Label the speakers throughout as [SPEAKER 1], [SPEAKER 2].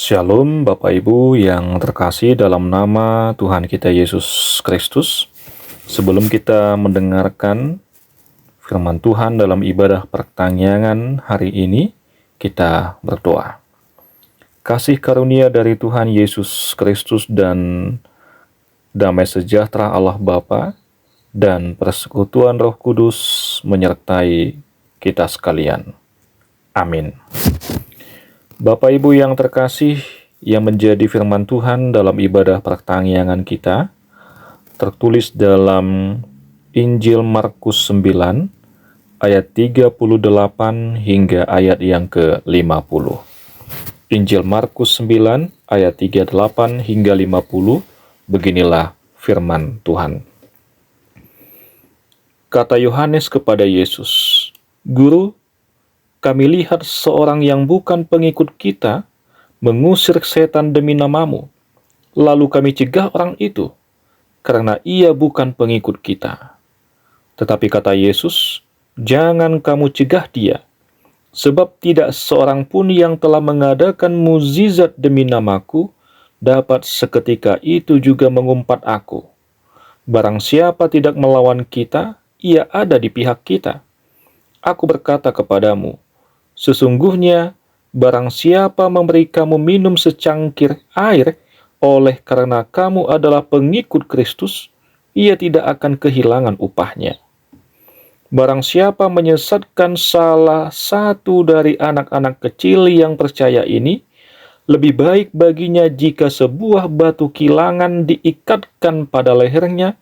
[SPEAKER 1] Shalom Bapak Ibu yang terkasih dalam nama Tuhan kita Yesus Kristus. Sebelum kita mendengarkan firman Tuhan dalam ibadah pertanyaan hari ini, kita berdoa. Kasih karunia dari Tuhan Yesus Kristus dan damai sejahtera Allah Bapa dan persekutuan Roh Kudus menyertai kita sekalian. Amin. Bapak Ibu yang terkasih, yang menjadi firman Tuhan dalam ibadah pertanyaan kita, tertulis dalam Injil Markus 9, ayat 38 hingga ayat yang ke-50. Injil Markus 9, ayat 38 hingga 50, beginilah firman Tuhan. Kata Yohanes kepada Yesus, "Guru, kami lihat seorang yang bukan pengikut kita mengusir setan demi namamu. Lalu kami cegah orang itu, karena ia bukan pengikut kita." Tetapi kata Yesus, "Jangan kamu cegah dia, sebab tidak seorang pun yang telah mengadakan mukjizat demi namaku dapat seketika itu juga mengumpat aku. Barang siapa tidak melawan kita, ia ada di pihak kita. Aku berkata kepadamu, sesungguhnya, barang siapa memberi kamu minum secangkir air oleh karena kamu adalah pengikut Kristus, ia tidak akan kehilangan upahnya. Barang siapa menyesatkan salah satu dari anak-anak kecil yang percaya ini, lebih baik baginya jika sebuah batu kilangan diikatkan pada lehernya,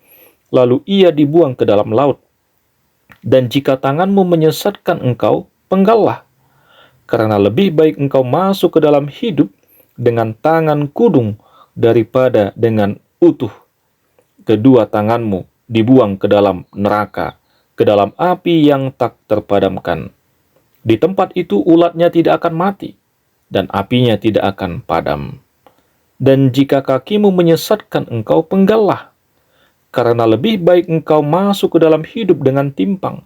[SPEAKER 1] lalu ia dibuang ke dalam laut. Dan jika tanganmu menyesatkan engkau, penggallah. Karena lebih baik engkau masuk ke dalam hidup dengan tangan kudung daripada dengan utuh kedua tanganmu dibuang ke dalam neraka, ke dalam api yang tak terpadamkan. Di tempat itu ulatnya tidak akan mati, dan apinya tidak akan padam. Dan jika kakimu menyesatkan engkau, penggallah. Karena lebih baik engkau masuk ke dalam hidup dengan timpang,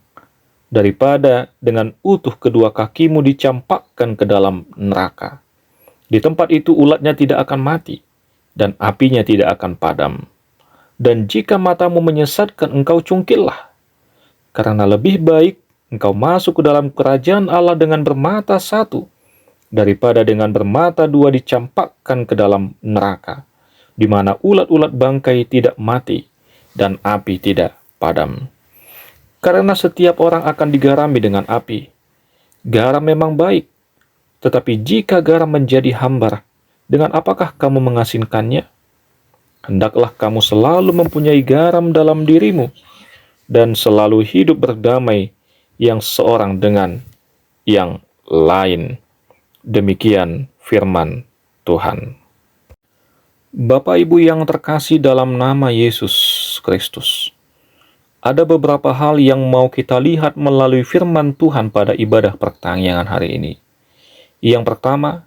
[SPEAKER 1] daripada dengan utuh kedua kakimu dicampakkan ke dalam neraka. Di tempat itu ulatnya tidak akan mati, dan apinya tidak akan padam. Dan jika matamu menyesatkan engkau, cungkillah. Karena lebih baik engkau masuk ke dalam kerajaan Allah dengan bermata satu, daripada dengan bermata dua dicampakkan ke dalam neraka, di mana ulat-ulat bangkai tidak mati, dan api tidak padam. Karena setiap orang akan digarami dengan api. Garam memang baik, tetapi jika garam menjadi hambar, dengan apakah kamu mengasinkannya? Hendaklah kamu selalu mempunyai garam dalam dirimu, dan selalu hidup berdamai yang seorang dengan yang lain. Demikian firman Tuhan. Bapak Ibu yang terkasih dalam nama Yesus Kristus, ada beberapa hal yang mau kita lihat melalui firman Tuhan pada ibadah pertanyaan hari ini. Yang pertama,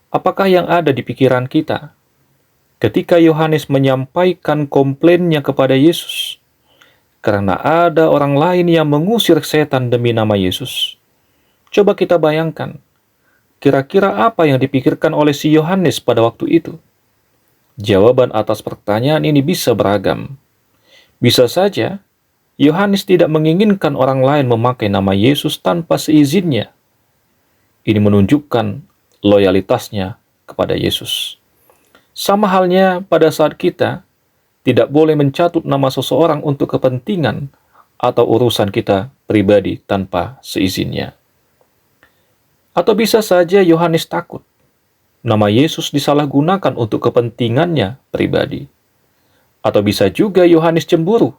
[SPEAKER 1] apakah yang ada di pikiran kita ketika Yohanes menyampaikan komplainnya kepada Yesus? Karena ada orang lain yang mengusir setan demi nama Yesus. Coba kita bayangkan, kira-kira apa yang dipikirkan oleh si Yohanes pada waktu itu? Jawaban atas pertanyaan ini bisa beragam. Bisa saja Yohanes tidak menginginkan orang lain memakai nama Yesus tanpa seizinnya. Ini menunjukkan loyalitasnya kepada Yesus. Sama halnya pada saat kita tidak boleh mencatut nama seseorang untuk kepentingan atau urusan kita pribadi tanpa seizinnya. Atau bisa saja Yohanes takut nama Yesus disalahgunakan untuk kepentingannya pribadi. Atau bisa juga Yohanes cemburu,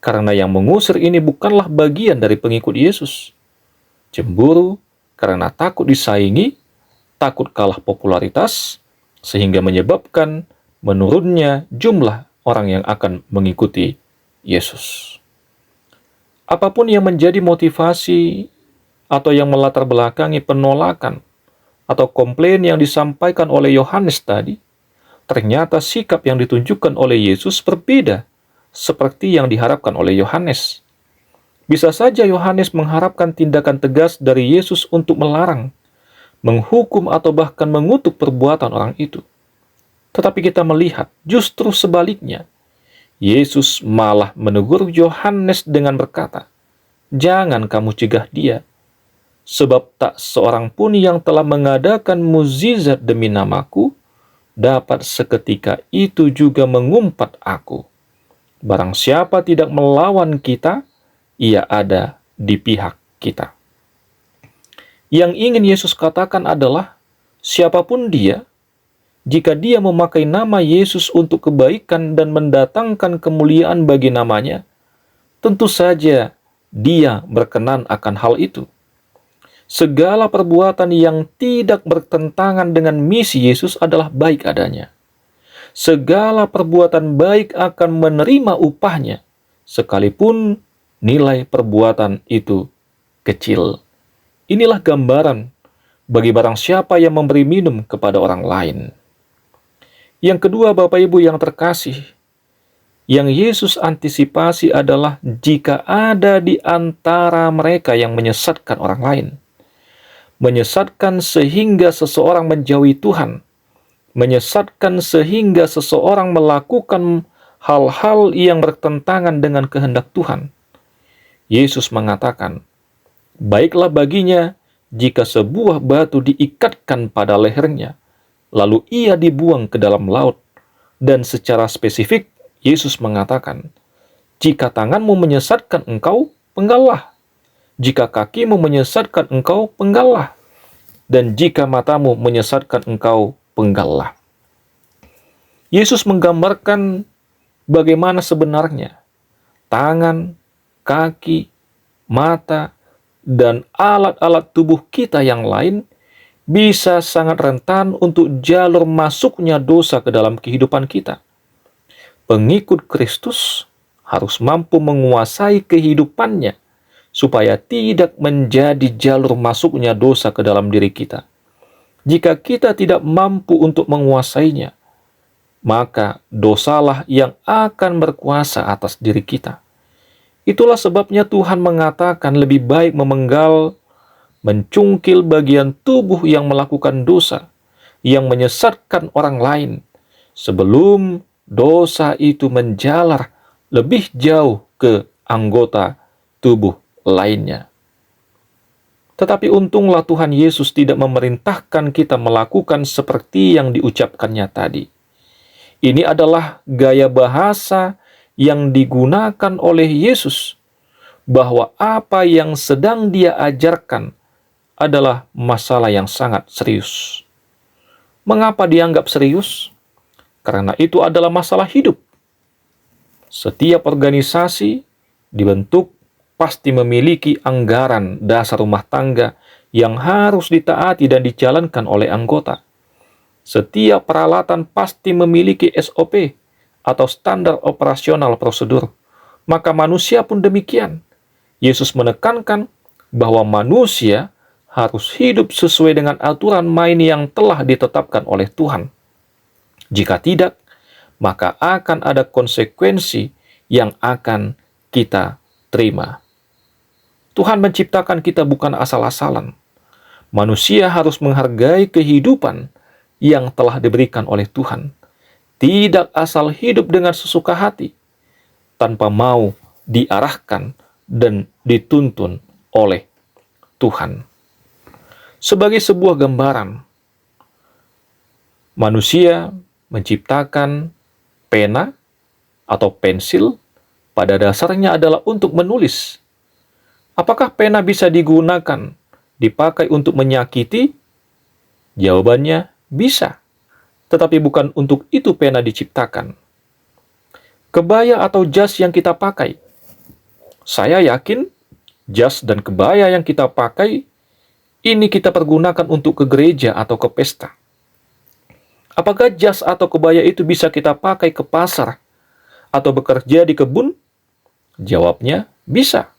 [SPEAKER 1] karena yang mengusir ini bukanlah bagian dari pengikut Yesus. Cemburu karena takut disaingi, takut kalah popularitas, sehingga menyebabkan menurunnya jumlah orang yang akan mengikuti Yesus. Apapun yang menjadi motivasi atau yang melatar belakangi penolakan atau komplain yang disampaikan oleh Yohanes tadi, ternyata sikap yang ditunjukkan oleh Yesus berbeda seperti yang diharapkan oleh Yohanes. Bisa saja Yohanes mengharapkan tindakan tegas dari Yesus untuk melarang, menghukum atau bahkan mengutuk perbuatan orang itu. Tetapi kita melihat justru sebaliknya. Yesus malah menegur Yohanes dengan berkata, "Jangan kamu cegah dia, sebab tak seorang pun yang telah mengadakan mukjizat demi namaku dapat seketika itu juga mengumpat aku. Barang siapa tidak melawan kita, ia ada di pihak kita." Yang ingin Yesus katakan adalah, siapapun dia, jika dia memakai nama Yesus untuk kebaikan dan mendatangkan kemuliaan bagi namanya, tentu saja dia berkenan akan hal itu. Segala perbuatan yang tidak bertentangan dengan misi Yesus adalah baik adanya. Segala perbuatan baik akan menerima upahnya, sekalipun nilai perbuatan itu kecil. Inilah gambaran bagi barang siapa yang memberi minum kepada orang lain. Yang kedua, Bapak Ibu yang terkasih, yang Yesus antisipasi adalah jika ada di antara mereka yang menyesatkan orang lain. Menyesatkan sehingga seseorang menjauhi Tuhan. Menyesatkan sehingga seseorang melakukan hal-hal yang bertentangan dengan kehendak Tuhan. Yesus mengatakan, baiklah baginya jika sebuah batu diikatkan pada lehernya, lalu ia dibuang ke dalam laut. Dan secara spesifik, Yesus mengatakan, jika tanganmu menyesatkan engkau, penggallah. Jika kakimu menyesatkan engkau, penggallah. Dan jika matamu menyesatkan engkau, penggallah. Yesus menggambarkan bagaimana sebenarnya tangan, kaki, mata, dan alat-alat tubuh kita yang lain bisa sangat rentan untuk jalur masuknya dosa ke dalam kehidupan kita. Pengikut Kristus harus mampu menguasai kehidupannya supaya tidak menjadi jalur masuknya dosa ke dalam diri kita. Jika kita tidak mampu untuk menguasainya, maka dosalah yang akan berkuasa atas diri kita. Itulah sebabnya Tuhan mengatakan lebih baik memenggal, mencungkil bagian tubuh yang melakukan dosa, yang menyesatkan orang lain, sebelum dosa itu menjalar lebih jauh ke anggota tubuh lainnya. Tetapi untunglah Tuhan Yesus tidak memerintahkan kita melakukan seperti yang diucapkannya tadi. Ini adalah gaya bahasa yang digunakan oleh Yesus, bahwa apa yang sedang dia ajarkan adalah masalah yang sangat serius. Mengapa dianggap serius? Karena itu adalah masalah hidup. Setiap organisasi dibentuk pasti memiliki anggaran dasar rumah tangga yang harus ditaati dan dijalankan oleh anggota. Setiap peralatan pasti memiliki SOP atau standar operasional prosedur. Maka manusia pun demikian. Yesus menekankan bahwa manusia harus hidup sesuai dengan aturan main yang telah ditetapkan oleh Tuhan. Jika tidak, maka akan ada konsekuensi yang akan kita terima. Tuhan menciptakan kita bukan asal-asalan. Manusia harus menghargai kehidupan yang telah diberikan oleh Tuhan. Tidak asal hidup dengan sesuka hati, tanpa mau diarahkan dan dituntun oleh Tuhan. Sebagai sebuah gambaran, manusia menciptakan pena atau pensil pada dasarnya adalah untuk menulis. Apakah pena bisa digunakan, dipakai untuk menyakiti? Jawabannya bisa. Tetapi bukan untuk itu pena diciptakan. Kebaya atau jas yang kita pakai. Saya yakin jas dan kebaya yang kita pakai ini kita pergunakan untuk ke gereja atau ke pesta. Apakah jas atau kebaya itu bisa kita pakai ke pasar atau bekerja di kebun? Jawabnya bisa.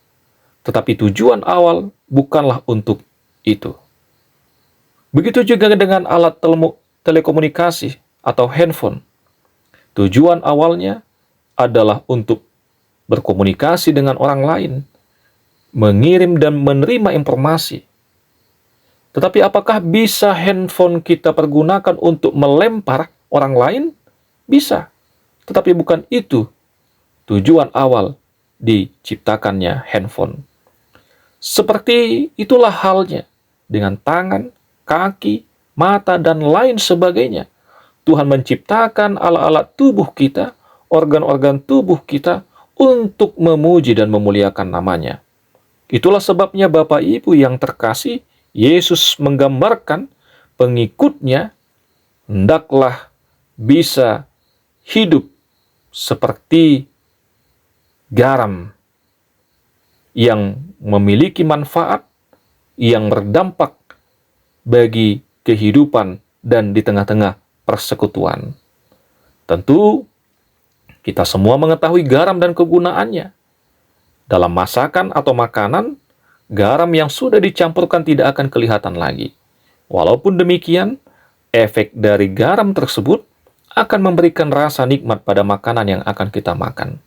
[SPEAKER 1] Tetapi tujuan awal bukanlah untuk itu. Begitu juga dengan alat telekomunikasi atau handphone. Tujuan awalnya adalah untuk berkomunikasi dengan orang lain, mengirim dan menerima informasi. Tetapi apakah bisa handphone kita pergunakan untuk melempar orang lain? Bisa. Tetapi bukan itu tujuan awal diciptakannya handphone. Seperti itulah halnya dengan tangan, kaki, mata, dan lain sebagainya. Tuhan menciptakan alat-alat tubuh kita, organ-organ tubuh kita untuk memuji dan memuliakan namanya. Itulah sebabnya Bapak Ibu yang terkasih, Yesus menggambarkan pengikutnya hendaklah bisa hidup seperti garam yang memiliki manfaat, yang berdampak bagi kehidupan dan di tengah-tengah persekutuan. Tentu, kita semua mengetahui garam dan kegunaannya. Dalam masakan atau makanan, garam yang sudah dicampurkan tidak akan kelihatan lagi. Walaupun demikian, efek dari garam tersebut akan memberikan rasa nikmat pada makanan yang akan kita makan.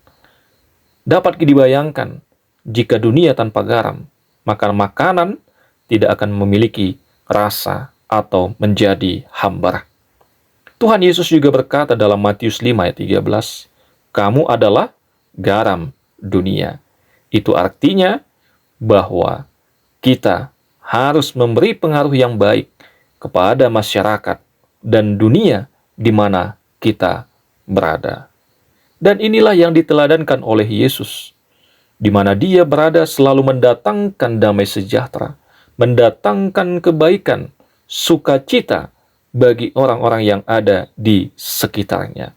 [SPEAKER 1] Dapat dibayangkan, jika dunia tanpa garam, maka makanan tidak akan memiliki rasa atau menjadi hambar. Tuhan Yesus juga berkata dalam Matius 5 ayat 13, "Kamu adalah garam dunia." Itu artinya bahwa kita harus memberi pengaruh yang baik kepada masyarakat dan dunia di mana kita berada. Dan inilah yang diteladankan oleh Yesus, di mana Dia berada selalu mendatangkan damai sejahtera, mendatangkan kebaikan, sukacita bagi orang-orang yang ada di sekitarnya.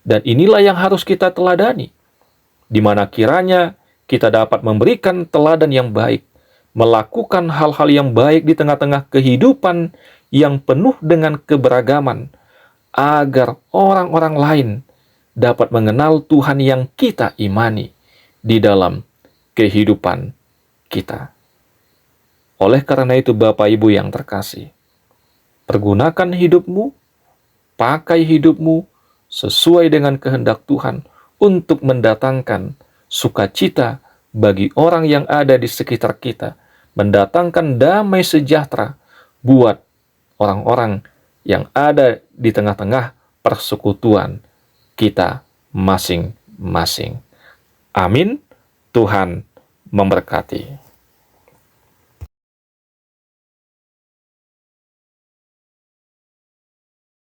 [SPEAKER 1] Dan inilah yang harus kita teladani, di mana kiranya kita dapat memberikan teladan yang baik, melakukan hal-hal yang baik di tengah-tengah kehidupan yang penuh dengan keberagaman, agar orang-orang lain dapat mengenal Tuhan yang kita imani di dalam kehidupan kita. Oleh karena itu, Bapak Ibu yang terkasih, pergunakan hidupmu, pakai hidupmu sesuai dengan kehendak Tuhan untuk mendatangkan sukacita bagi orang yang ada di sekitar kita, mendatangkan damai sejahtera buat orang-orang yang ada di tengah-tengah persekutuan kita masing-masing. Amin. Tuhan memberkati.